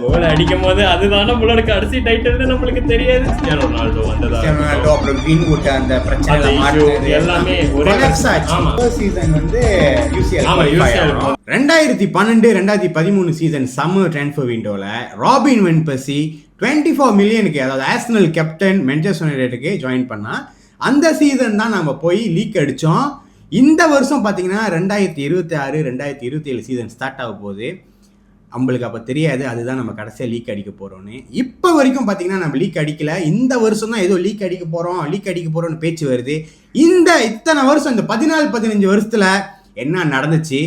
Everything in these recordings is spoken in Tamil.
கோல் அடிக்கும் போது அதுதான நம்மளோட கடைசி டைட்டில்னு நம்மளுக்கு தெரியாது. கிறிஸ்டியானோ ரொனால்டோ வந்ததா அப்புறம் கிரீன்வுட் அந்த பிரச்சனை எல்லாமே ஒரே சீசன் வந்து UCL 2012-2013 சீசன் சம்மர் ட்ரான்ஸ்ஃபர் விண்டோல ராபின் வென் பெர்சி 24 மில்லியனுக்கு, அதாவது ஆர்சனல் கேப்டன் மான்செஸ்டர் யுனைட்டடுக்கு ஜாயின் பண்ணா. அந்த சீசன் தான் நம்ம போய் லீக் அடித்தோம். இந்த வருஷம் பார்த்தீங்கன்னா 2026-2027 சீசன் ஸ்டார்ட் ஆக போகுது. நம்மளுக்கு அப்போ தெரியாது அதுதான் நம்ம கடைசியாக லீக் அடிக்க போகிறோன்னு. இப்போ வரைக்கும் பார்த்தீங்கன்னா நம்ம லீக் அடிக்கல. இந்த வருஷம் தான் ஏதோ லீக் அடிக்க போகிறோம்னு பேச்சு வருது. இத்தனை வருஷம், இந்த 14-15 வருஷத்தில் என்ன நடந்துச்சு,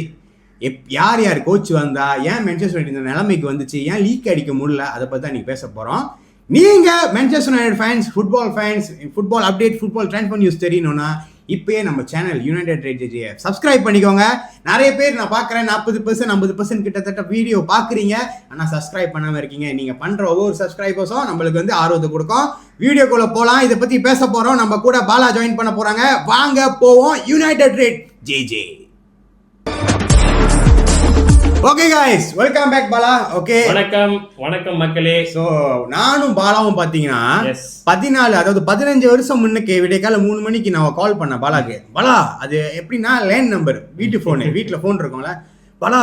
யார் யார் கோச் வந்தா, ஏன் மான்செஸ்டர் யுனைட்டட் இந்த நிலைமைக்கு வந்துச்சு, ஏன் லீக் அடிக்க முடியல, அதை பற்றி தான் நீங்கள் பேச போகிறோம். நீங்கள் Manchester United fans, football update, football transfer news தெரியணும்னா இப்போயே நம்ம சேனல் யுனைடெட் ரேட் சப்ஸ்கிரைப் பண்ணிக்கோங்க. நிறைய பேர் நான் பார்க்குறேன் 40% 50% கிட்டத்தட்ட வீடியோ பார்க்குறீங்க, ஆனால் சப்ஸ்கிரைப் பண்ணாமல் இருக்கீங்க. நீங்கள் பண்ணுற ஒவ்வொரு சப்ஸ்கிரைபர்ஸும் நம்மளுக்கு வந்து ஆர்வத்தை கொடுக்கும். வீடியோக்குள்ளே போகலாம். இதை பற்றி பேச போகிறோம். நம்ம கூட பாலா ஜாயின் பண்ண போகிறாங்க. வாங்க போவோம். யுனைடெட் ரேட் ஜே. Okay guys, welcome back Bala. Okay, வணக்கம் மக்களே. சோ நானும் பாலாவும் பாத்தீங்கன்னா 15 வருஷம் முன்னுக்கு விடைக்கால 3 மணிக்கு நான் கால் பண்ணேன் பாலாக்கு. பாலா, அது எப்படின்னா லேண்ட் நம்பர், வீட்டு போன், வீட்டுல போன் இருக்கும்ல. பாலா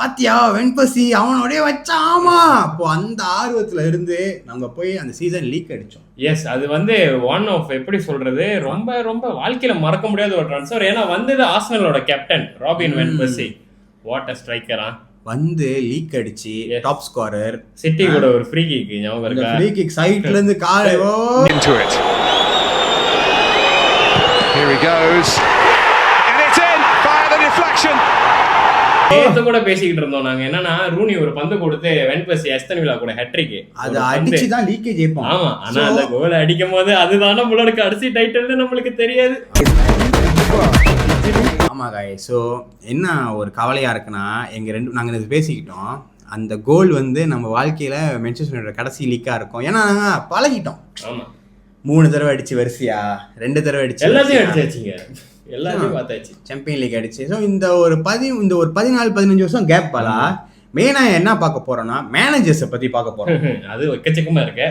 பாத்தியா வெண்பசி அவனோடய வச்சா? ஆமா. அப்போ அந்த ஆர்வத்துல இருந்து நம்ம போய் அந்த சீசன் லீக் அடிச்சோம். எஸ், அது வந்து ஒன் ஆஃப் எப்படி சொல்றது, ரொம்ப வாழ்க்கையில மறக்க முடியாத ஒரு ட்ரான்ஸ்ஃபர். ஏன்னா வந்தது ஆர்சனலோட captain Robin van Persie. What a ஸ்ட்ரைக்கரா வந்து லீக் அடிச்சு டாப் ஸ்கோரர். சிட்டி கூட ஒரு ஃப்ரீ கிக் ஞாபகம் இருக்கா? ஃப்ரீ கிக் சைடுல இருந்து காலையோ into it. Here he goes and it's in via the deflection. நேத்து கூட பேசிக்கிட்டு இருந்தோம் நாங்க. என்னன்னா ரூனி ஒரு பந்து கொடுத்து வென் பெர்சி அஸ்டன் வில்லா கூட ஹேட்ரிக், அது அடிச்சு தான் லீக்கேஜ் ஜெயிப்போம். ஆமா, ஆனா அந்த கோல் அடிக்கும் போது அதுதான நம்மளோட கடைசி டைட்டில்னு நம்மளுக்கு தெரியாது. ஆமா காய். ஸோ என்ன ஒரு கவலையாக இருக்குன்னா, நாங்கள் இது பேசிக்கிட்டோம், அந்த கோல் வந்து நம்ம வாழ்க்கையில் மான்செஸ்டர் யுனைட்டட் கடைசி லீக்காக இருக்கும். ஏன்னா நாங்கள் பழகிட்டோம். ஆமாம், 3 தடவை அடிச்சு வரிசையா, 2 தடவை அடிச்சு, எல்லாத்தையும் அடிச்சாச்சுங்க, எல்லாத்தையும் பார்த்தாச்சு, சாம்பியன் லீக் அடிச்சு. ஸோ இந்த ஒரு 14-15 வருஷம் கேப் பாலா மெயினாக என்ன பார்க்க போறோம்னா மேனேஜர்ஸை பற்றி பார்க்க போறோம். அது எக்கச்சக்கமாக இருக்கு.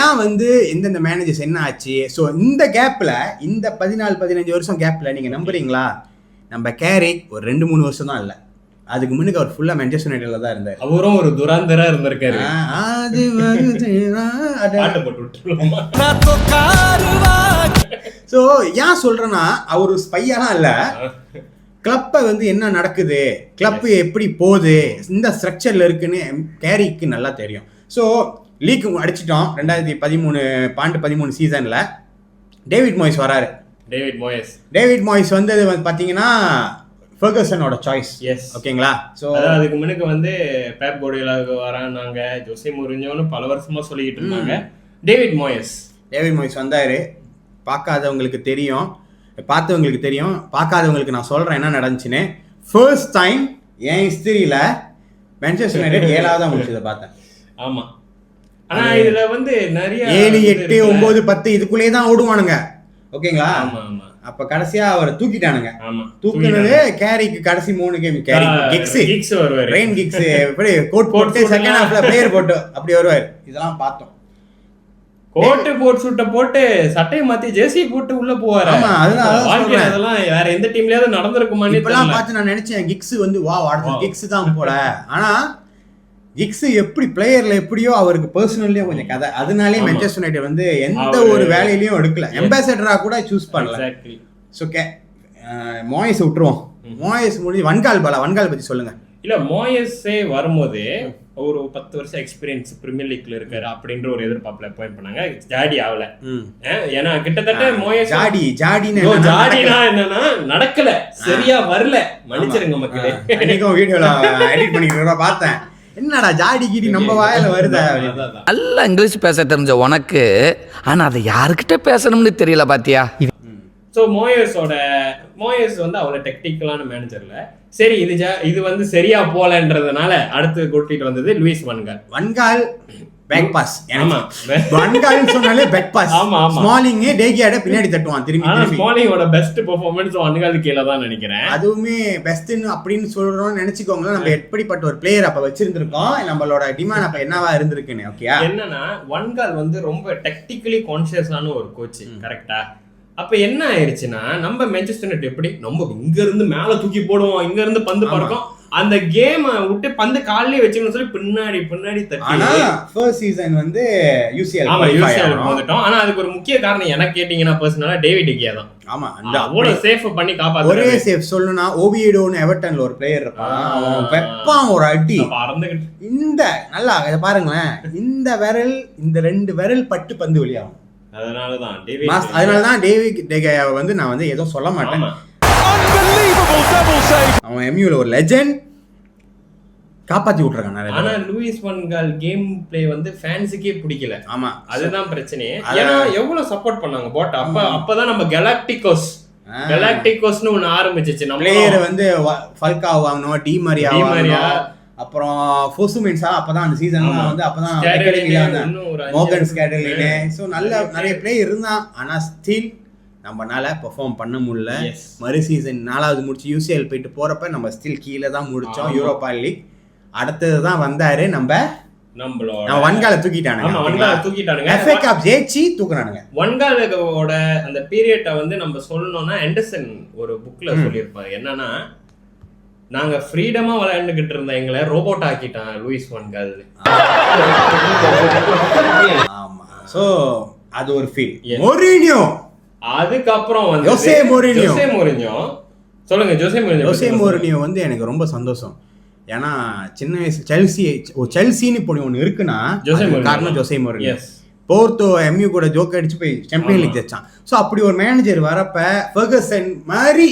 ஏன் வந்து எந்தெந்த மேனேஜர்ஸ் என்ன ஆச்சு. ஸோ இந்த கேப்பில், இந்த 14-15 வருஷம் கேப்பில் நீங்கள் நம்புறீங்களா, நம்ம கேரிக் ஒரு 2-3 வருஷம் தான் இல்லை, அதுக்கு முன்னுக்கு அவர் ஃபுல்லா மான்செஸ்டர் யுனைட்டட்ல தான் இருந்தார். அவரும் ஒரு துராந்தரா இருந்திருக்காரு. அது ஸோ ஏன் சொல்றேன்னா, அவர் ஸ்பையெல்லாம் இல்லை, கிளப்பை வந்து என்ன நடக்குது, கிளப் எப்படி போகுது, இந்த ஸ்ட்ரக்சர்ல இருக்குன்னு கேரிக்கு நல்லா தெரியும். ஸோ லீக் அடிச்சிட்டோம் 2013 சீசன்ல. டேவிட் மோயஸ் வராரு. டேவிட் மோயஸ் வந்தது பார்த்தீங்கன்னா ஃபெர்கசனோட சாய்ஸ். எஸ், ஓகேங்களா. ஸோ அதுக்கு முன்னுக்கு வந்து பெப் குவார்டியோலாவுக்கு வரானாங்க, ஜோசே மோரினியோன்னு பல வருஷமா சொல்லிக்கிட்டு இருந்தாங்க. டேவிட் மோயஸ் வந்தாரு. பார்க்காதவங்களுக்கு தெரியும், பார்த்தவங்களுக்கு தெரியும், பார்க்காதவங்களுக்கு நான் சொல்றேன் என்ன நடந்துச்சுன்னு. ஃபர்ஸ்ட் டைம் என் ஹிஸ்டரியில மான்செஸ்டர் யுனைட்டட் 7ஆவதா முடிச்சதை பார்த்தேன். ஆமா, ஆனா இதுல வந்து நிறைய 7, 8, 9, 10 இதுக்குள்ளேயே தான் ஓடுவானுங்க. ஓகேங்களா. அப்ப கடைசியா அவரை தூக்கிட்டானுங்க. தூக்கினது கேரிக்கு கடைசி 3 கேம் கிக்ஸ் வருவாரு, ரெயின் கிக்ஸ் எப்படி கோட் போட்டு செகண்ட் ஹாஃப்ல பிளேயர் போட்டு அப்படி வருவாரு. இதெல்லாம் பார்த்தோம். கோட் சுட்ட போட்டு சட்டையை மாத்தி ஜெர்சி போட்டு உள்ள போவாரு. ஆமா, அதெல்லாம் வேற எந்த டீம்லயாவது நடந்திருக்குமான்னு இப்பெல்லாம் பார்த்து நான் நினைச்சேன் கிக்ஸ் வந்து அடுத்த கிக்ஸ் தான் போல. ஆனா கிக்ஸ் எப்படி பிளேயர்ல எப்படியோ அவருக்கு பர்சனலியும் கொஞ்சம் கதை. அதனாலே மான்செஸ்டர் யுனைட்டட் வந்து எந்த ஒரு வேலையிலயும் எடுக்கல, எம்பாசடரா கூட சூஸ் பண்ணல. சோ மோயஸ் விட்டுருவோம். மோயஸ் முடிஞ்சு வன்கால் பத்தி சொல்லுங்க. இல்ல, மோயஸே வரும்போது ஒரு 10 வருஷம் எக்ஸ்பீரியன்ஸ் பிரீமியர் லீக்ல இருக்காரு அப்படின்ற ஒரு எதிர்பார்ப்புல பாயிண்ட் பண்ணாங்க. ஜாடி ஆகல. ஏன்னா கிட்டத்தட்ட மோயஸ் ஜாடினா என்னன்னா நடக்கல, சரியா வரல, மன்னிச்சிருங்க மக்களே. இன்னைக்கும் வீடியோல எடிட் பண்ணிக்கிறத பார்த்தேன். என்னடா ஜாடி கீடி நம்ம வாயில வருதா? நல்லா இங்கிலீஷ் பேச தெரிஞ்ச உனக்கு, ஆனா அதை யாருக்கிட்ட பேசணும்னு தெரியல பாத்தியா. ஸோ மோயஸ் வந்து அவ்வளோ டெக்னிக்கலான மேனேஜர்ல. சரி, இது வந்து சரியா போலன்றதுனால அடுத்து கூட்டிட்டு வந்தது லூயிஸ் வன்கால். Back pass. ஆமா. வன்கால்னு சொன்னாலே பேக் பாஸ். ஆமா, ஆமா. ஸ்மாலிங் டேகியாட பின்னாடி தட்டுவான் திரும்பி ஆனா திரும்பி. ஸ்மாலிங்கோட பெஸ்ட் பெர்ஃபார்மன்ஸ் வன்கால் கீழ தான் நினைக்கிறேன். அதுவுமே பெஸ்ட்னு அப்படின்னு சொல்றோம்னு நினைச்சுக்கோங்களேன். நம்ம எப்படிப்பட்ட ஒரு பிளேயர் அப்ப வச்சிருந்திருக்கோம், நம்மளோட டிமாண்ட் அப்ப என்னவா இருந்திருக்குன்னு. ஓகேயா, என்னன்னா வன்கால் வந்து ரொம்ப டெக்னிக்கலி கான்ஷியஸான ஒரு கோச். கரெக்டா? அப்ப என்ன ஆயிருச்சுன்னா நம்ம மான்செஸ்டர் யுனைட்டட் எப்படி நம்ம இங்க இருந்து மேல தூக்கி போடுவோம், இங்க இருந்து பந்து பறக்கும், அந்த கேம் விட்டு பந்து கால்லயே வச்சுக்கணும்னு சொல்லி பின்னாடி தட்டி. ஆனா ஃபர்ஸ்ட் சீசன் வந்து UCL வந்துட்டோம். ஆனா அதுக்கு ஒரு முக்கிய காரணம் எனக்கு கேட்டீங்கன்னா பர்சனலா டேவிட் டிகியா தான். ஆமா, அந்த அவ்வளவு சேஃப் பண்ணி காப்பாத்து. ஒரே சேஃப் சொல்லணும்னா ஓவியடோன்னு எவர்டன்ல ஒரு பிளேயர் இருப்பான், அவன் வெப்பான் ஒரு அடி. இந்த நல்லா இத பாருங்களேன், இந்த விரல் இந்த 2 விரல் பட்டு பந்து வெளியாகும். அதனாலதான் டேவிட் டெகியா வந்து நான் வந்து எதுவும் சொல்ல மாட்டேன். அவன் MU-ல ஒரு லெஜெண்ட், காப்பாத்தி விட்டுருக்கான். ஆனா லூயிஸ் வன் கால் கேம் பிளே வந்து ஃபேன்ஸுக்கே பிடிக்கல. ஆமா, அதுதான் பிரச்சனையே. ஏன்னா எவ்வளவு சப்போர்ட் பண்ணாங்க போட். அப்பதான் நம்ம கெலாக்டிகோஸ்னு ஒண்ணு ஆரம்பிச்சிச்சு. நம்ம பிளேயர் வந்து ஃபல்காவ் வாங்கணும், டி மரியா, அப்புறம் ஃபோசுமென்ஸா அப்பதான் அந்த சீசன்ல வந்து அப்பதான் மோகன் ஸ்கேடலினே. சோ நல்ல நிறைய பிளேயர் இருந்தான். ஆனா ஸ்டில் நம்மனால பெர்ஃபார்ம் பண்ண முடியல. மறு சீசன் 4வது முடிச்சு UCL போயிட்டு போறப்ப நம்ம ஸ்டில் கீழே தான் முடிச்சோம். யூரோப்பா லீக் அடுத்ததுதான் வந்தாரு. நம்ம வன்கால தூக்கிட்டானுங்க. FA கப் ஜெயிச்சு தூக்குறானுங்க. வன்காலோட அந்த பீரியட வந்து நம்ம சொல்லணும்னா ஆண்டர்சன் ஒரு புக்ல சொல்லியிருப்பாரு. என்னன்னா, நாங்க ஃப்ரீடமா விளையாண்டுகிட்டு இருந்த எங்களை ரோபோட் ஆக்கிட்டான் லூயிஸ் வன் கால். ஆமா, சோ அது ஒரு ஃபீல். மோரினியோ அதுக்கப்புறம் வந்து ஜோசே மோரினியோ சொல்லுங்க. ஜோசே மோரினியோ வந்து எனக்கு ரொம்ப சந்தோஷம். ஏன்னா சின்ன வயசு செல்சின்னு இப்போ ஒன்று இருக்குன்னா காரணம் ஜோசே மோரினியோ. போர்ட்டோ MU கூட ஜோக் அடிச்சு போய் சாம்பியன் லீக் ஜெயிச்சான். ஸோ அப்படி ஒரு மேனேஜர் வரப்ப ஃபெர்கசன் மாதிரி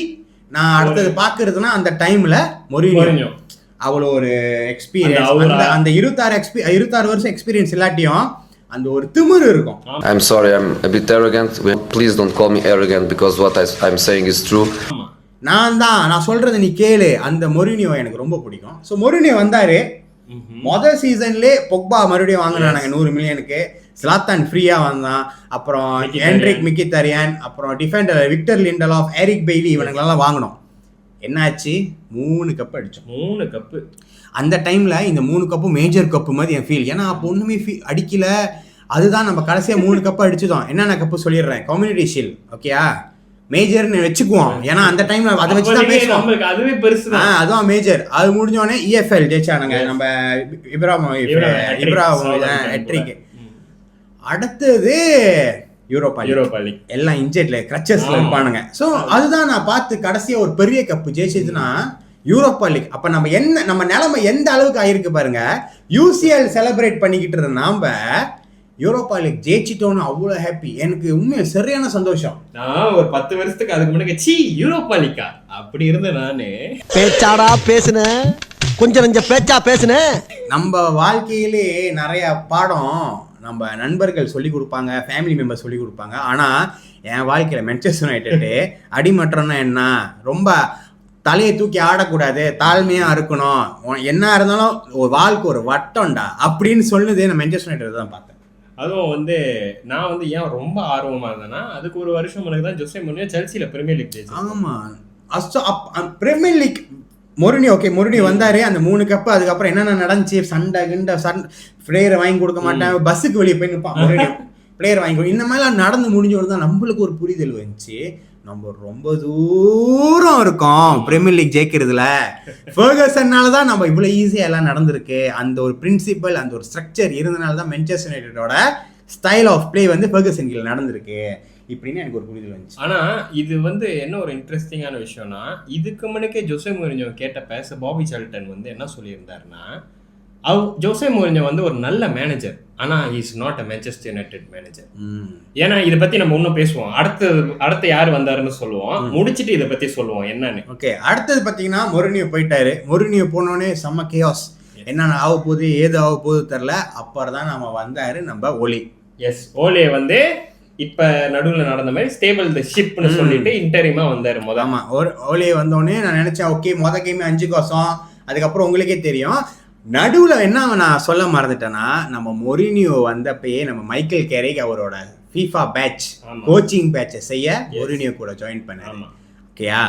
நான் அடுத்தது பாக்குறதுன்னா அந்த டைம்ல மோரினியோ அவ்வளோ ஒரு எக்ஸ்பீரியன்ஸ், அந்த 26 வருஷம் எக்ஸ்பீரியன்ஸ் இல்லாட்டியும் அந்த ஒரு திமிரு இருக்கும். I'm sorry, I'm a bit arrogant. Please don't call me arrogant because what I'm saying is true. நான் சொல்றது நீ கேளு. அந்த மொரினியோ எனக்கு ரொம்ப பிடிக்கும். ஸோ மொரினியோ வந்தாரு, மொதல் சீசன்லே பொக்பா மறுபடியும் வாங்கினாங்க 100 மில்லியனுக்கு. ஸ்லாத்தான் ஃப்ரீயா வந்தான். அப்புறம் ஹென்ரிக் மிகிதரியான், அப்புறம் defender Victor Lindelof, Eric Bailly, இவனுங்களெல்லாம் வாங்கினோம். என்னாச்சு? 3 கப் அடிச்சோம். 3 கப்பு அந்த டைம்ல. இந்த 3 கப்பும் மேஜர் கப்பு மாதிரி என் ஃபீல். ஏன்னா அப்போ ஒண்ணுமே அடிக்கல. அதுதான் நம்ம கடைசியா 3 கப்பு அடிச்சுதோம். என்னென்ன கப்பு சொல்லிடுறேன். கம்யூனிட்டி ஷீல்ட் ஓகேயா, மேஜர்னு வச்சுக்குவோம். ஏன்னா அந்த டைம்ல அதை வச்சுதான் பேசுவோம். அதுவே பெருசு. அதுதான் மேஜர். அது முடிஞ்சோடனே EFL ஜெயிச்சானுங்க நம்ம இப்ராஹிம் ஹெட்ரிக். அடுத்தது யூரோப்பா லீக். எல்லாம் இன்ஜெட்ல கிரச்சஸ்ல இருப்பானுங்க. சோ அதுதான் நான் பார்த்து கடைசியா ஒரு பெரிய கப்பு ஜெயிச்சதுன்னா யூரோப்பா லீக். அப்ப நம்ம நிலைமை எந்த அளவுக்கு ஆயிருக்கு பாருங்க. UCL செலிப்ரேட் பண்ணிக்கிட்டு இருந்த நாம யூரோப்பா லீக் ஜெயிச்சிட்டோன்னு அவ்வளவு ஹாப்பி. எனக்கு உண்மையா சரியான சந்தோஷம். நான் ஒரு 10 வருஷத்துக்கு அதுக்கு முன்னாடி யூரோப்பா லீக்கா அப்படி இருந்த நானு பேச்சாடா பேசுன, கொஞ்சம் பேச்சா பேசுன. நம்ம வாழ்க்கையிலே நிறைய பாடம் நம்ம நண்பர்கள் சொல்லி கொடுப்பாங்க, ஃபேமிலி மெம்பர் சொல்லி கொடுப்பாங்க. ஆனா என் வாழ்க்கையில மான்செஸ்டர் யுனைட்டட் அடிமட்டம்னா என்ன, ரொம்ப தலையை தூக்கி ஆடக்கூடாது, தாழ்மையா இருக்கணும், என்ன இருந்தாலும் ஒரு வாழ்க்கை ஒரு வட்டம்டா அப்படின்னு சொல்லுது. நான் மான்செஸ்டர் யுனைட்டட் தான் பார்த்தேன். அதுவும் வந்து நான் வந்து ஏன் ரொம்ப ஆர்வமா இருந்தேன்னா, அதுக்கு ஒரு வருஷம் முன்னாடி தான் ஜோசே மோரினியோ செல்சில பிரீமியர் லீக் ஜெயிச்சாரு. ஆமா, பிரீமியர் லீக் மோரினியோ மோரினியோ வந்தாரு. அந்த 3 கப்பு அதுக்கப்புறம் என்னென்ன நடந்துச்சு, சண்டை பிளேயரை வாங்கி கொடுக்க மாட்டேன், பஸ்ஸுக்கு வெளியே போய் நிற்பான் மோரினியோ, பிளேயர் வாங்கி கொடுக்க. இந்த மாதிரிலாம் நடந்து முடிஞ்சோடு தான் நம்மளுக்கு ஒரு புரிதல் வந்துச்சு. நம்ம ரொம்ப தூரம் இருக்கோம் பிரீமியர் லீக் ஜெயிக்கிறதுல. ஃபெர்கசன்னால தான் நம்ம இவ்வளோ ஈஸியாக எல்லாம் நடந்திருக்கு. அந்த ஒரு பிரின்சிபல், அந்த ஒரு ஸ்ட்ரக்சர் இருந்தனால தான் மான்செஸ்டர் யுனைட்டடோட ஸ்டைல் ஆஃப் பிளே வந்து ஃபெர்கசன் கீழே நடந்திருக்கு இப்படின்னு எனக்கு ஒரு புரிதல் வந்துச்சு. ஆனா இது வந்து என்ன ஒரு இன்ட்ரெஸ்டிங்கான விஷயம்னா, இதுக்கு முன்னக்கே ஜோசே மோரினியோ கேட்ட பாபி சார்ல்டன் வந்து என்ன சொல்லியிருந்தாருன்னா, ஜோசே மோரினியோ வந்து ஒரு நல்ல மேனேஜர், ஆனா is not a Manchester United manager. ஏன்னா இதை பத்தி நம்ம இன்னும் பேசுவோம். அடுத்து யார் வந்தாருன்னு சொல்லுவோம், முடிச்சிட்டு இதை பத்தி சொல்லுவோம் என்னன்னு. ஓகே, அடுத்தது பாத்தீங்கன்னா மோரினியோ போயிட்டாரு. மோரினியோ போனோடனே செம்ம கேயாஸ், என்னென்ன ஆக போகுது ஏது ஆக போகுது தெரில. அப்புறம் தான் நம்ம வந்தாரு நம்ம ஓலே. எஸ், ஓலே வந்து இப்ப நடுவுல நடந்த மாதிரி ஸ்டேபிள் தி ஷிப்னு சொல்லிட்டு இன்டரிமா வந்தாரு. ஆமா, ஓலே வந்தோடனே நான் நினைச்சேன் ஓகே மொத கேம் 5 கோசம். அதுக்கப்புறம் உங்களுக்கே தெரியும் நடுவுல என்ன நான் சொல்ல மறந்துட்டேன்னா, நம்ம மொரினியோ வந்தப்பயே நம்ம மைக்கேல் கேரிக் அவரோட FIFA பேட்ச் கோச்சிங் பேட்சை செய்ய மொரினியோ கூட ஜாயின் பண்ணாரு. ஓகேயா?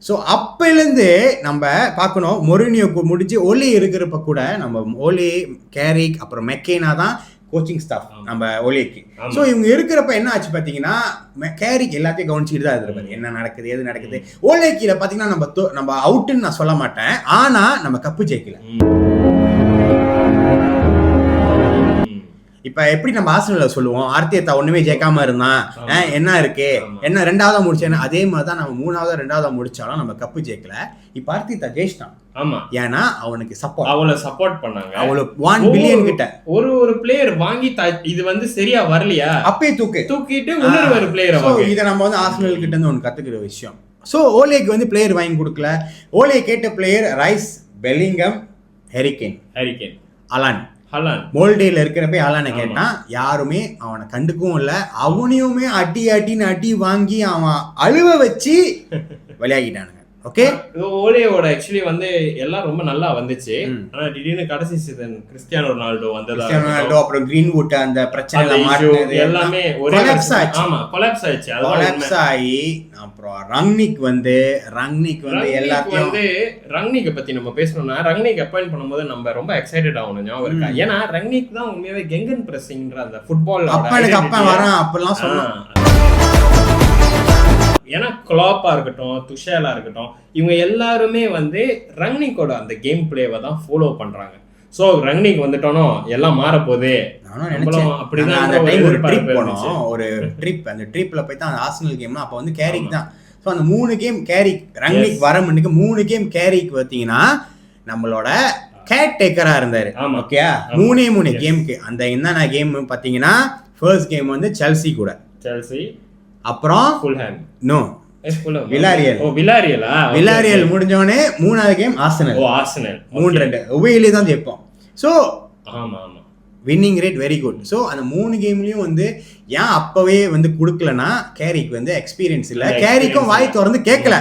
ஸோ அப்போலேருந்து நம்ம பார்க்கணும், மொரினியோ முடிஞ்சு ஓலி இருக்கிறப்ப கூட நம்ம ஓலி, கேரிக், அப்புறம் மெக்கேனா தான் கோச்சிங் ஸ்டாஃப் நம்ம ஓலிக்கு. ஸோ இவங்க இருக்கிறப்ப என்ன ஆச்சு பார்த்தீங்கன்னா, கேரிக் எல்லாத்தையும் கவனிச்சுட்டு தான் இருப்பாரு, என்ன நடக்குது எது நடக்குது. ஓலிக்கில் பார்த்தீங்கன்னா நம்ம அவுட்டுன்னு நான் சொல்ல மாட்டேன், ஆனால் நம்ம கப்பு ஜெயிக்கல. இப்ப எப்படி நம்ம ஆர்சனல்ல சொல்லுவோம், ஆர்டெட்டா ஒண்ணுமே ஜெயிக்காம இருந்தான், என்ன இருக்கு, என்ன ரெண்டாவதா முடிச்சேன், அதே மாதிரிதான் நம்ம மூணாவதா ரெண்டாவதா முடிச்சாலும் நம்ம கப்பு ஜெயிக்கல. இப்ப ஆர்டெட்டா ஜெயிச்சிட்டான். ஆமா, ஏன்னா அவனுக்கு சப்போர்ட் பண்ணாங்க. அவளுக்கு 1 பில்லியன் கிட்ட ஒரு பிளேயர் வாங்கி இது வந்து சரியா வரலையா, அப்பே தூக்கிட்டு இன்னொரு பிளேயர். இதை நம்ம வந்து ஆர்சனல் கிட்ட இருந்து ஒன்று கத்துக்கிற விஷயம். ஸோ ஓலேக்கு வந்து பிளேயர் வாங்கி கொடுக்கல. ஓலே கேட்ட பிளேயர் ரைஸ், பெல்லிங்கம், ஹெரிகேன், அலான். மோல்டேல இருக்கிறப்ப அலானை கேட்டான், யாருமே அவனை கண்டுக்கவும் இல்லை. அவனையுமே அடி வாங்கி அவன் அழுவ வச்சு விளையாடிட்டானுங்க. ஓகே, ஓலேயோட ஆக்சுவலி வந்து எல்லாம் ரொம்ப நல்லா வந்துச்சு. ஆனா திடீர்னு கடைசி சீசன் கிறிஸ்டியானோ ரொனால்டோ வந்ததா, அப்புறம் கிரீன்வுட் அந்த பிரச்சனைல மாட்டினது எல்லாமே கொலாப்ஸ் ஆயிடுச்சு. கொலாப்ஸ் ஆகி அப்புறம் ரங்னிக் வந்து எல்லாத்தையும் வந்து ரங்னிக் பத்தி நம்ம பேசணும்னா, ரங்னிக் அப்பாயிண்ட் பண்ணும்போது நம்ம ரொம்ப எக்ஸைட்டட் ஆகணும், ஞாபகம் இருக்கா? ஏன்னா ரங்னிக் தான் உண்மையாவே கெங்கன் பிரசிங்ன்ற அந்த ஃபுட்பால் அப்ப வரான் அப்பெல்லாம் சொன்னான். ஏன்னா கிளாப்பா இருக்கட்டும், துஷேலா இருக்கட்டும், இவங்க எல்லாருமே வந்து ரங்னிக்கோட அந்த கேம் பிளேவை தான் ஃபாலோ பண்றாங்க. ஸோ ரங்னிக் வந்துட்டோனோ எல்லாம் மாறப்போகுது. நானும் நினைச்சேன் அப்படிதான். அந்த டைம் ஒரு ட்ரிப் போனோம், ஒரு ட்ரிப். அந்த ட்ரிப்ல போய் தான் அந்த ஆர்சனல் கேம்னா அப்போ வந்து கேரிக் தான். ஸோ அந்த 3 கேம் கேரிக், ரங்னிக் வர முன்னுக்கு 3 கேம் கேரிக் பார்த்தீங்கன்னா நம்மளோட கேட் டேக்கரா இருந்தாரு. ஓகே, 3 கேமுக்கு அந்த என்னென்ன கேம் பார்த்தீங்கன்னா, ஃபர்ஸ்ட் கேம் வந்து செல்சி கூட, அப்புறம் நோ வில்லாரியல் முடிஞ்சோடனே 3வது கேம் ஆர்சனல் 3-2 உபயிலே தான் ஜெயிப்போம். So winning rate very good. So அந்த 3 கேம்லயும் வந்து ஏன் அப்பவே வந்து கொடுக்கலன்னா, கேரிக் வந்து எக்ஸ்பீரியன்ஸ் இல்லை, கேரிக்கும் வாய் திறந்து கேட்கல,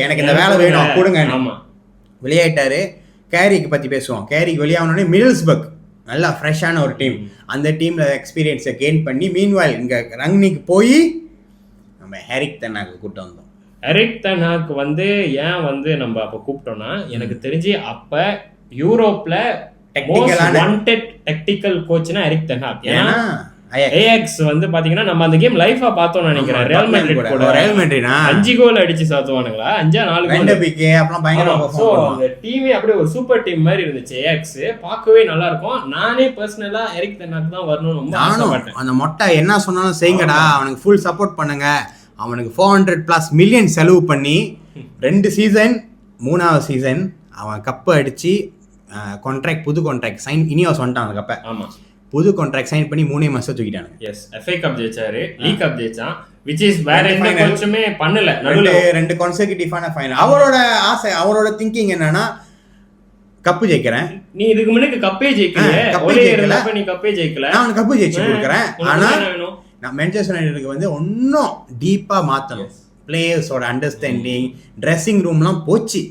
எனக்கு இந்த வேலை வேணும் கொடுங்க, விளையாட்டாரு. கேரிக் பத்தி பேசுவோம். கேரிக் வெளியாகனோடனே மிடில்ஸ்பர்க் நல்லா ஃப்ரெஷ்ஷான ஒரு டீம், அந்த டீம்ல எக்ஸ்பீரியன்ஸை கெயின் பண்ணி மீன்வாயில் இங்க ரங்னிக்கு போய் நம்ம எரிக் தென் ஹாக் கூப்பிட்டு வந்தோம். எரிக் தென் ஹாக் வந்து ஏன் வந்து நம்ம அப்ப கூப்பிட்டோம்னா, எனக்கு தெரிஞ்சு அப்ப யூரோப்ல டெக்னிக்கல் கோச்னா எரிக் தென் ஹாக். ஏன்னா ஏஎக்ஸ் வந்து பாத்தீங்கன்னா நம்ம அந்த கேம் லைஃபா பார்த்தோம்னு நினைக்கிறேன். ரியல் மேட்ரிட் 5 கோல் அடிச்சு சாத்துவானுங்களா, 5-4 கோல். அந்த டீமே அப்படியே ஒரு சூப்பர் டீம் மாதிரி இருந்துச்சு. ஏஎக்ஸ் பார்க்கவே நல்லா இருக்கும். நானே பர்சனலா எரிக் தென் ஹாக் தான் வரணும்னு ரொம்ப ஆசைப்பட்டேன். அந்த மொட்டை என்ன சொன்னாலும் செய்யுங்கடா, அவனுக்கு ஃபுல் சப்போர்ட் பண்ணுங்க. அவனுக்கு 400+ மில்லியன் செலவு பண்ணி 2 சீசன், 3வது சீசன் அவன் கப்பு அடிச்சு புது கான்ட்ராக்ட் சைன், இனியாஸ் வந்துட்டான் அந்த கப்பை. ஆமா, புது கான்ட்ராக்ட் சைன் பண்ணி 3 மாசம் தூக்கிட்டாங்க. எஸ், FA கப் ஜெயிச்சாரு, லீக் கப் ஜெயிச்சான், which is வேற எந்த கோச்சுமே பண்ணல. நடுவுல 2 கான்செக்யூட்டிவான ஃபைனல். அவரோட ஆசை, அவரோட திங்கிங் என்னன்னா, கப்பு ஜெயிக்கிறேன், நீ இதுக்கு முன்னாடி கப்பே ஜெயிக்கல, ஒரே இருந்தப்ப நீ கப்பே ஜெயிக்கல, நான் கப்பு ஜெயிச்சு கொடுக்குறேன். ஆனா நான் மான்செஸ்டர் யுனைட்டடுக்கு வந்து இன்னும் டீப்பா மாத்தணும். பிளேயர்ஸோட அண்டர்ஸ்டாண்டிங், ட்ரெஸ்ஸிங் ரூம்லாம் போச்சு.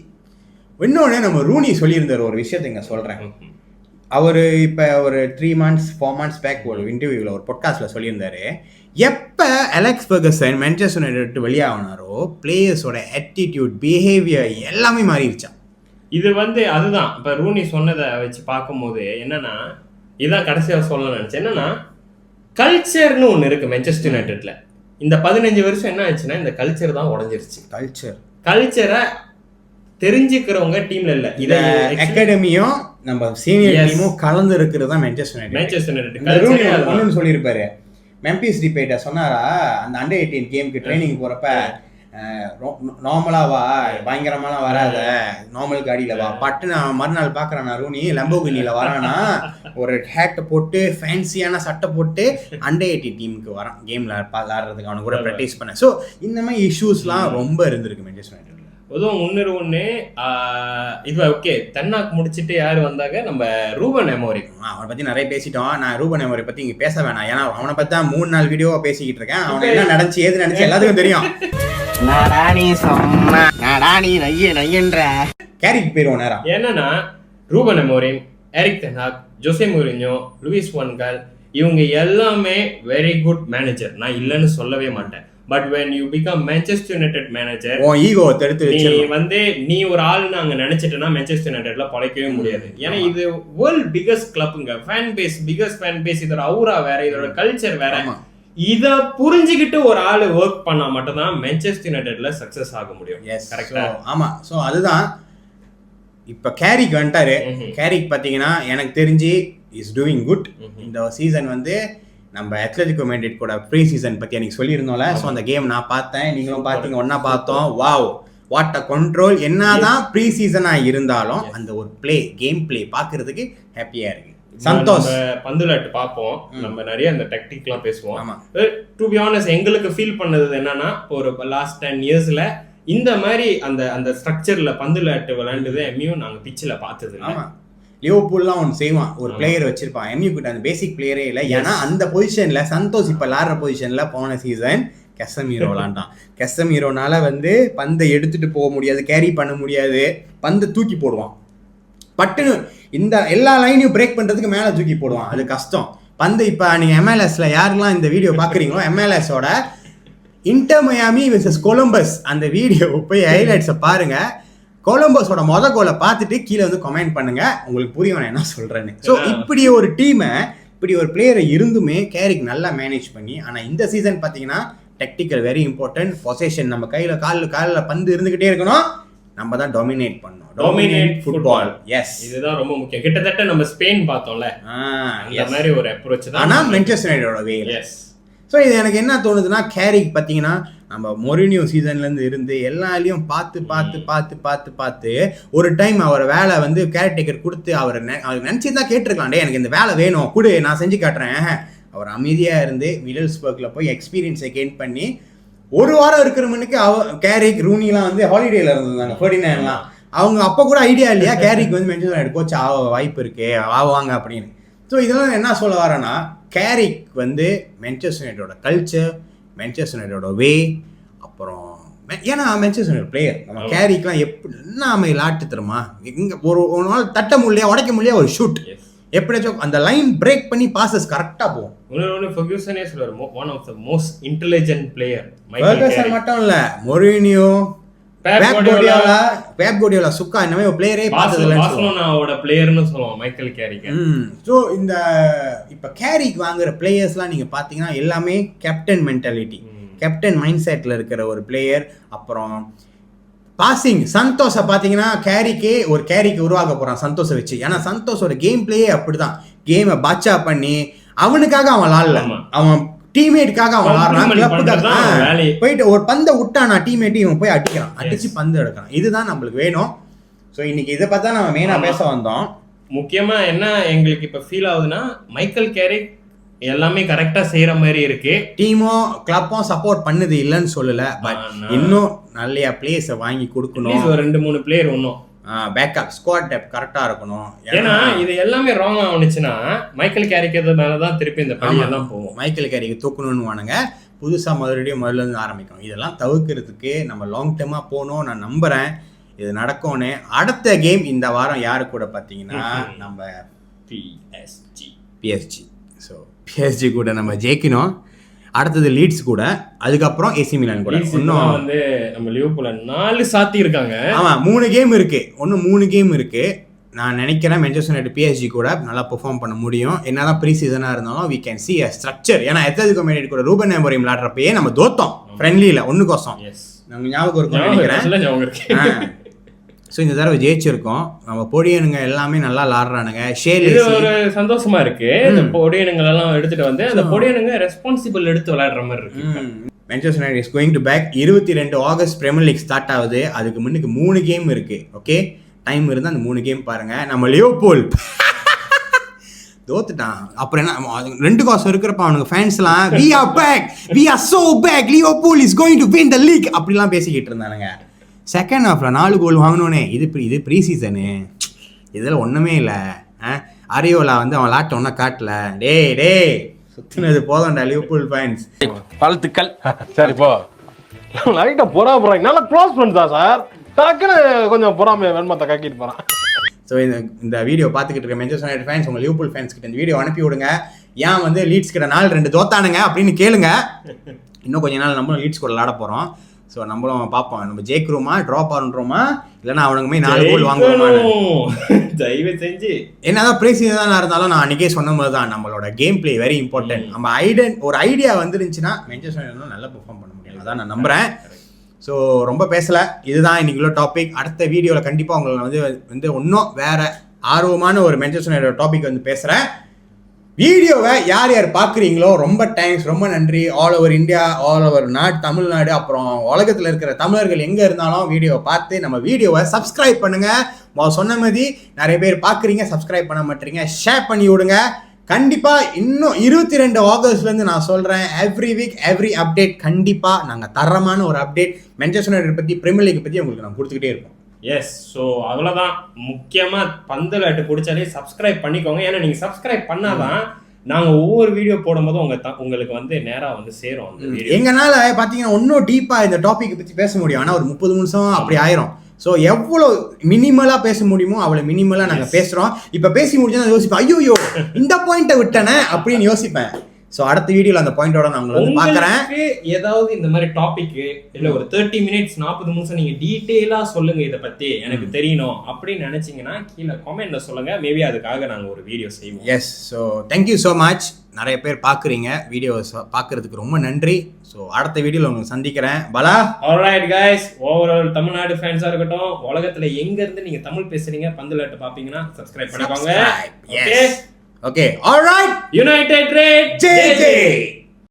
இன்னொன்னு நம்ம ரூனி சொல்லியிருந்தார் ஒரு விஷயத்தை இங்க சொல்றேன். அவர் இப்போ ஒரு 3 months 4 months பேக் ஒரு இன்டர்வியூவில் ஒரு பாட்காஸ்ட்டில் சொல்லியிருந்தாரு, எப்போ அலெக்ஸ் ஃபெர்கசன் மான்செஸ்டர் யுனைட்டட் வெளியாகினாரோ பிளேயர்ஸோட ஆட்டிடியூட், பிஹேவியர் எல்லாமே மாறிடுச்சான். இது வந்து அதுதான் இப்போ ரூனி சொன்னதை வச்சு பார்க்கும்போது என்னன்னா, இதுதான் கடைசியாக சொல்ல நினச்சேன். என்னன்னா, கல்ச்சர்னு ஒன்று இருக்குது மான்செஸ்டர் யுனைட்டட்ல. இந்த 15 வருஷம் என்ன ஆச்சுன்னா, இந்த கல்ச்சர் தான் உடஞ்சிருச்சு. கல்ச்சரை தெரிஞ்சுக்கிறவங்க டீம்ல இல்ல. இத அகாடமியும் நம்ம சீனியர் டீமும் கலந்து இருக்கிறது தான் மான்செஸ்டர் யுனைட்டட். சொல்லியிருப்பாரு, மெம்பிஸ் டிபேட்ட சொன்னாரா, அந்த அண்டர் 18 கேமுக்கு ட்ரைனிங் போறப்ப நார்மலா வா, பயங்கரமாலாம் வராத, நார்மல் காடியில வா. பட்டுன்னு மறுநாள் பாக்குறானா ரூனி லம்போகினில வரானா, ஒரு ஹேட்டை போட்டு ஃபேன்சியான சட்டை போட்டு அண்டர் 18 டீமுக்கு வரான் கேம்ல ஆடுறதுக்கு, அவனை கூட ப்ராக்டிஸ் பண்ண. ஸோ இந்த மாதிரி இஷ்யூஸ்லாம் ரொம்ப இருந்திருக்கு மான்செஸ்டர் யுனைட்டட். அதுவும் ஒன்று இது ஓகே. தென்னாக் முடிச்சுட்டு யாரு வந்தாங்க, நம்ம ரூபன் அமோரிம். அவனை பத்தி நிறைய பேசிட்டோம். நான் ரூபன் அமோரிம் பத்தி இங்க பேச வேணாம், ஏன்னா அவனை பத்தி தான் 3-4 வீடியோவா பேசிக்கிட்டு இருக்கேன். அவன் என்ன நடந்துச்சு ஏது நடந்துச்சு எல்லாத்துக்கும் தெரியும். கேரிக்கு போயிருவோம் நேரம். என்னன்னா, Ruben Amorim, Erik ten Hag, Jose Mourinho, Louis van Gaal, இவங்க எல்லாமே வெரி குட் மேனேஜர், நான் இல்லைன்னு சொல்லவே மாட்டேன். But when you become Manchester United manager, ego தடுத்து நீ வச்சிரணும். வந்து நீ ஒரு ஆள்னு அங்க நினைச்சிட்டேன்னா Manchester Unitedல பழைக்கவே முடியாது. ஏன்னா இது வேர்ல்ட் பிகஸ்ட் கிளப்ங்க, fan base, biggest fan base, இதோட அவுரா வேற, இதோட கல்ச்சர் வேற. இத புரிஞ்சுக்கிட்டு ஒரு ஆளு ஒர்க் பண்ணா மட்டும்தான் Manchester Unitedல சக்சஸ் ஆக முடியும். கரெக்டா? ஆமா. சோ அதுதான் இப்ப கேரிக் வந்துட்டாரு. கேரிக் பாத்தீங்கன்னா எனக்கு தெரிஞ்சு இஸ் டூயிங் குட். இந்த சீசன் வந்து நம்ம அத்லெட்டிகோ மேட்ரிட் கூட ப்ரீ சீசன் பத்தி எனக்கு சொல்லியிருந்தோம்ல. ஸோ அந்த கேம் நான் பார்த்தேன், நீங்களும் பார்த்தீங்க, ஒன்னா பார்த்தோம். Wow, what a control. என்னதான் ப்ரீ சீசனா இருந்தாலும் அந்த ஒரு கேம் பிளே பாக்குறதுக்கு ஹாப்பியா இருக்கு. சந்தோஷ் பந்துலாட்டு பார்ப்போம், நம்ம நிறைய அந்த டெக்னிக்லாம் பேசுவோம். டு பி ஆனஸ்ட், எங்களுக்கு ஃபீல் பண்ணது என்னன்னா ஒரு லாஸ்ட் 10 இயர்ஸ்ல இந்த மாதிரி அந்த ஸ்ட்ரக்சர்ல பந்துலாட்டு விளையாண்டது எம்யூ நாங்க பிச்சில் பார்த்தது. லியோபூல்லாம் ஒன்று செய்வான், ஒரு பிளேயர் வச்சிருப்பான். எம்யூ கிட்ட அந்த பேசிக் பிளேயரே இல்லை. ஏன்னா அந்த பொசிஷன்ல சந்தோஷ் இப்ப விளாடுற பொசிஷன்ல போன சீசன் கெசமீரோ விளாண்டான். கெசமீரோனால வந்து பந்தை எடுத்துட்டு போக முடியாது, கேரி பண்ண முடியாது, பந்தை தூக்கி போடுவான். பட்டுன்னு இந்த எல்லா லைனையும் பிரேக் பண்றதுக்கு மேல தூக்கி போடுவான், அது கஷ்டம். பந்து இப்ப நீங்க MLS யாரெல்லாம் இந்த வீடியோ பாக்குறீங்களோ, MLS-ஓட இன்டர் மயாமி வெர்சஸ் கொலம்பஸ் அந்த வீடியோ போய் ஹைலைட்ஸை பாருங்க. கொலம்பஸோட கோலை பார்த்துட்டு கீழே வந்து கமெண்ட் பண்ணுங்க, உங்களுக்கு புரியும் நான் என்ன சொல்றேன்னு. ஸோ இப்படி ஒரு டீமை, இப்படி ஒரு பிளேயரை இருந்துமே கேரிக் நல்லா மேனேஜ் பண்ணி, ஆனா இந்த சீசன் பாத்தீங்கன்னா டெக்னிக்கல் வெரி இம்பார்ட்டன்ட். பொசிஷன் நம்ம கையில காலில் பந்து இருந்துகிட்டே இருக்கணும், நம்ம தான் டாமினேட் பண்ணணும். Dominate football. எஸ், இதுதான் ரொம்ப முக்கியம். கிட்டத்தட்ட நம்ம ஸ்பெயின் பார்த்தோம்ல, அந்த மாதிரி ஒரு அப்ரோச் தான். ஆனா மான்செஸ்டர் யுனைட்டடோட வே. எஸ். ஸோ இது எனக்கு என்ன தோணுதுன்னா, கேரிக் பார்த்தீங்கன்னா நம்ம மொரினியோ சீசன்லேருந்து இருந்து எல்லாரையும் பார்த்து ஒரு டைம் அவர் வேலை வந்து கேர்டேக்கர் கொடுத்து அவர் நினச்சி தான் கேட்டிருக்கலாம், டே எனக்கு இந்த வேலை வேணும் கொடு, நான் செஞ்சு காட்டுறேன். அவர் அமைதியாக இருந்து மிடில்ஸ்பர்க்கில் போய் எக்ஸ்பீரியன்ஸை கெயின் பண்ணி ஒரு வாரம் இருக்கிற மணிக்கு கேரிக் ரூனிலாம் வந்து ஹாலிடேல இருந்திருந்தாங்க, 49லாம். அவங்க அப்போ கூட ஐடியா இல்லையா கேரிக் வந்து மென்ஷன் ஆகிடு கோச் வாய்ப்பு இருக்கு ஆவாங்க அப்படின்னு. ஸோ இதெல்லாம் என்ன சொல்ல வரேன்னா, கேரிக் வந்து மான்செஸ்டர் யுனைட்டடோட கல்ச்சர், மான்செஸ்டர் யுனைட்டடோட வே, அப்புறம் ஏன்னா மான்செஸ்டர் யுனைட்டட் பிளேயர் நம்ம கேரிக்லாம் எப்படி என்ன அமையில் ஆட்டு தருமா, இங்கே ஒரு நாள் தட்ட முடியலையா உடைக்க முடியலையா ஒரு ஷூட் எப்படியாச்சும் அந்த லைன் பிரேக் பண்ணி பாசஸ் கரெக்டாக போகும். இன்னொரு ஃபெர்குசனே சொல்றாரு, one of the most intelligent player. Ferguson மட்டும் இல்ல, மொரினியோ, பெப் குவார்டியோலா, சுக்கா இந்த மாதிரி ஒரு பிளேயரே பார்த்ததில்ல, பார்சிலோனாவோட பிளேயர்னு சொல்லுவாங்க மைக்கேல் கேரிக். ஸோ இந்த இப்போ கேரிக் வாங்குற பிளேயர்ஸ்லாம் நீங்கள் பார்த்தீங்கன்னா எல்லாமே captain mentality, captain mind settle இருக்கிற ஒரு பிளேயர். அப்புறம் பாசிங் சந்தோஷை பார்த்தீங்கன்னா கேரிக்கு உருவாக்க போகிறான் சந்தோஷை வச்சு. ஏன்னா சந்தோஷோட கேம் பிளேயே அப்படிதான், கேமை பாட்சா பண்ணி அவனுக்காக அவன் விளாடல, அவன் டீம்மேட்டுக்காக அவன் விளாடுறான், கிளப்புக்காக போயிட்டு ஒரு பந்தை விட்டானா டீம்மேட்டு இவன் போய் அடிக்கிறான், அடிச்சு பந்து எடுக்கிறான். இதுதான் நம்மளுக்கு வேணும். ஸோ இன்னைக்கு இதை பார்த்தா நம்ம மெயினாக பேச வந்தோம். முக்கியமா என்ன எங்களுக்கு இப்ப ஃபீல் ஆகுதுன்னா, மைக்கேல் கேரிக் எல்லாமே கரெக்டா செய்யற மாதிரி இருக்கு. டீமும் கிளப்பும் சப்போர்ட் பண்ணுது இல்லைன்னு சொல்லல, பட் இன்னும் நல்ல பிளேயர்ஸை வாங்கி கொடுக்கணும். ஒரு 2-3 பிளேயர் இன்னும் பேக்கப் ஸ்குவாட் டெப்த் கரெக்டா இருக்கணும். ஏன்னா இது எல்லாமே ராங் ஆனிச்சுன்னா மைக்கேல் கேரிக் மேலதான் திருப்பி இந்த பழி எல்லாம் போகும். மைக்கேல் கேரிக் தூக்கணும்னு வானுங்க, புதுசா முதல்ல இருந்து ஆரம்பிக்கணும். இதெல்லாம் தவிர்க்கிறதுக்கு நம்ம லாங் டேர்மா போகணும், நான் நம்புறேன் இது நடக்கும்னு. அடுத்த கேம் இந்த வாரம் யாரு கூட பாத்தீங்கன்னா நம்ம PSG. ஸோ PSG கூட நம்ம ஜெயிக்கணும். அடுத்தது லீட்ஸ் கூட, அதுக்கப்புறம் ஏசி மிலான் கூட. இன்னும் வந்து நம்ம லிவர்பூல்ல 4 சாத்தி இருக்காங்க. ஆமா 3 கேம் இருக்கு, இன்னும் 3 கேம் இருக்கு. நான் நினைக்கிறேன் மான்செஸ்டர் யுனைட்டட் PSG கூட நல்லா பெர்ஃபார்ம் பண்ண முடியும். என்னதான் ப்ரீ சீசனா இருந்தாலும் we can see a structure. ஏன்னா அத்லெட்டிகோ மேட்ரிட் கூட ரூபன் அமோரிம் விளையாடுறப்பயே நம்ம தோத்தோம் ஃப்ரெண்ட்லில 1-0. நாங்க ஞாபகம் இருக்கும்னு நினைக்கிறேன். ஸோ இந்த தடவை ஜெயிச்சிருக்கோம். நம்ம பொடியனுங்க எல்லாமே நல்லா விளாடுறானுங்க. இது ஒரு சந்தோஷமா இருக்கு. இந்த பொடியனுங்கள் எல்லாம் எடுத்துட்டு வந்து அந்த பொடியனுங்க ரெஸ்பான்சிபிள் எடுத்து விளையாடுற மாதிரி இருக்கு. Manchester United is going to back. 22 August Premier League start ஆகுது. அதுக்கு முன்னுக்கு 3 கேம் இருக்கு. ஓகே, டைம் இருந்தால் அந்த 3 கேம் பாருங்க. நம்ம லிவர்பூல் தோத்துட்டான். அப்புறம் என்ன 2 காசு இருக்கிறப்ப அவனுக்கு ஃபேன்ஸ்லாம் we are back, we are so back, Liverpool is going to win the league அப்படிலாம் பேசிக்கிட்டு இருந்தானுங்க. செகண்ட் ஹாஃப்ல 4 கோல் வாங்கினோன்னே இது ப்ரீ சீசனு, இதில் ஒன்றுமே இல்லை. அரியோலா வந்து அவன் லாட்ட ஒன்றும் காட்டல. டே சுத்தினது போதும்டா லிவர்பூல் ஃபேன்ஸ். வாழ்த்துக்கள். சரி போ, லைட்டாக பொறாம நல்லா க்ளோஸ் பண்ணிட்டா சார், டக்குன்னு கொஞ்சம் பொறாம வெண்மத்தை காக்கிட்டு போகிறான். ஸோ இந்த வீடியோ பார்த்துக்கிட்டு இருக்க மேன்செஸ்டர் யுனைடெட் ஃபேன்ஸ், உங்கள் லிவர்பூல் ஃபேன்ஸ் கிட்ட இந்த வீடியோ அனுப்பி விடுங்க. ஏன் வந்து லீட்ஸ் கிட்ட 4-2 தோத்தானுங்க அப்படின்னு கேளுங்க. இன்னும் கொஞ்ச நாள் நம்மளும் லீட்ஸ் கூட விளாட போகிறோம். ஸோ நம்மளும் பார்ப்போம், நம்ம ஜெயிக்கிறோமா ட்ராப் ஆகிறோமா இல்லைன்னா அவனுக்குமே 4 கோல் வாங்குவோமா. தயவு செஞ்சு என்னதான் பிரீசீசனாக இருந்தாலும் நான் அன்றைக்கே சொன்ன மாதிரி தான், நம்மளோட கேம் பிளே வெரி இம்பார்ட்டன்ட். நம்ம ஒரு ஐடியா வந்துருந்துச்சுன்னா மேன்செஸ்டர் யுனைடெட் நல்லா பெர்ஃபார்ம் பண்ண முடியும், அதான் நான் நம்புகிறேன். ஸோ ரொம்ப பேசலை, இதுதான் இன்னைக்குள்ள டாபிக். அடுத்த வீடியோவில் கண்டிப்பாக உங்களை வந்து இன்னும் வேற ஆர்வமான ஒரு மேன்செஸ்டர் யுனைடெட் டாபிக் வந்து பேசுகிறேன். வீடியோவை யார் யார் பார்க்குறீங்களோ ரொம்ப தேங்க்ஸ், ரொம்ப நன்றி. All over India, all over Tamil Nadu, அப்புறம் உலகத்தில் இருக்கிற தமிழர்கள் எங்கே இருந்தாலும் வீடியோவை பார்த்து நம்ம வீடியோவை சப்ஸ்கிரைப் பண்ணுங்கள். சொன்ன மாதிரி நிறைய பேர் பார்க்குறீங்க, சப்ஸ்கிரைப் பண்ண மாட்டீங்க, ஷேர் பண்ணி விடுங்க. கண்டிப்பாக இன்னும் 22 ஆகஸ்ட்லேருந்து நான் சொல்கிறேன், எவ்ரி வீக் எவ்ரி அப்டேட் கண்டிப்பாக நாங்கள் தரமான ஒரு அப்டேட் மேன்செஸ்டர் யுனைடெட் பற்றி, பிரீமியர் லீக் பற்றி உங்களுக்கு நான் கொடுத்துக்கிட்டே இருப்போம். எஸ். ஸோ அவ்வளோதான், முக்கியமாக பந்தலாட்டு பிடிச்சாலே சப்ஸ்கிரைப் பண்ணிக்கோங்க. ஏன்னா நீங்கள் சப்ஸ்கிரைப் பண்ணாதான் நாங்கள் ஒவ்வொரு வீடியோ போடும்போது உங்களுக்கு வந்து நேராக வந்து சேரும் அந்த வீடியோ. எங்களால் பார்த்தீங்கன்னா இன்னும் டீப்பாக இந்த டாபிக் பற்றி பேச முடியும், ஆனால் ஒரு 30 நிமிஷம் அப்படி ஆயிரும். ஸோ எவ்வளோ மினிமலாக பேச முடியுமோ அவ்வளோ மினிமலாக நாங்கள் பேசுகிறோம். இப்போ பேசி முடிஞ்சா யோசிப்பேன், ஐயோ இந்த பாயிண்ட்டை விட்டேனே அப்படின்னு யோசிப்பேன். ஸோ அடுத்த வீடியோவில் அந்த பாயிண்டோட நான் உங்களை வந்து பார்க்குறேன். ஏதாவது இந்த மாதிரி டாபிக் இல்லை ஒரு 30 மினிட்ஸ் 40 நிமிஷம் நீங்கள் டீட்டெயிலாக சொல்லுங்க, இதை பற்றி எனக்கு தெரியணும் அப்படின்னு நினச்சிங்கன்னா கீழே காமெண்ட்ல சொல்லுங்க. மேபி அதுக்காக நாங்கள் ஒரு வீடியோ செய்வோம். Yes. So thank you so much. நிறைய பேர் பார்க்குறீங்க, வீடியோஸ் பார்க்கறதுக்கு ரொம்ப நன்றி. ஸோ அடுத்த வீடியோவில் உங்களுக்கு சந்திக்கிறேன். பலா. ஆல்ரைட் கைஸ், ஓவரால் தமிழ்நாடு ஃபேன்ஸாக இருக்கட்டும், உலகத்தில் எங்கேருந்து நீங்கள் தமிழ் பேசுறீங்க பந்தலாட்டு பார்ப்பீங்கன்னா சப்ஸ்கிரைப் பண்ணிக்கோங்க. Okay. Alright. United red Jai Jai.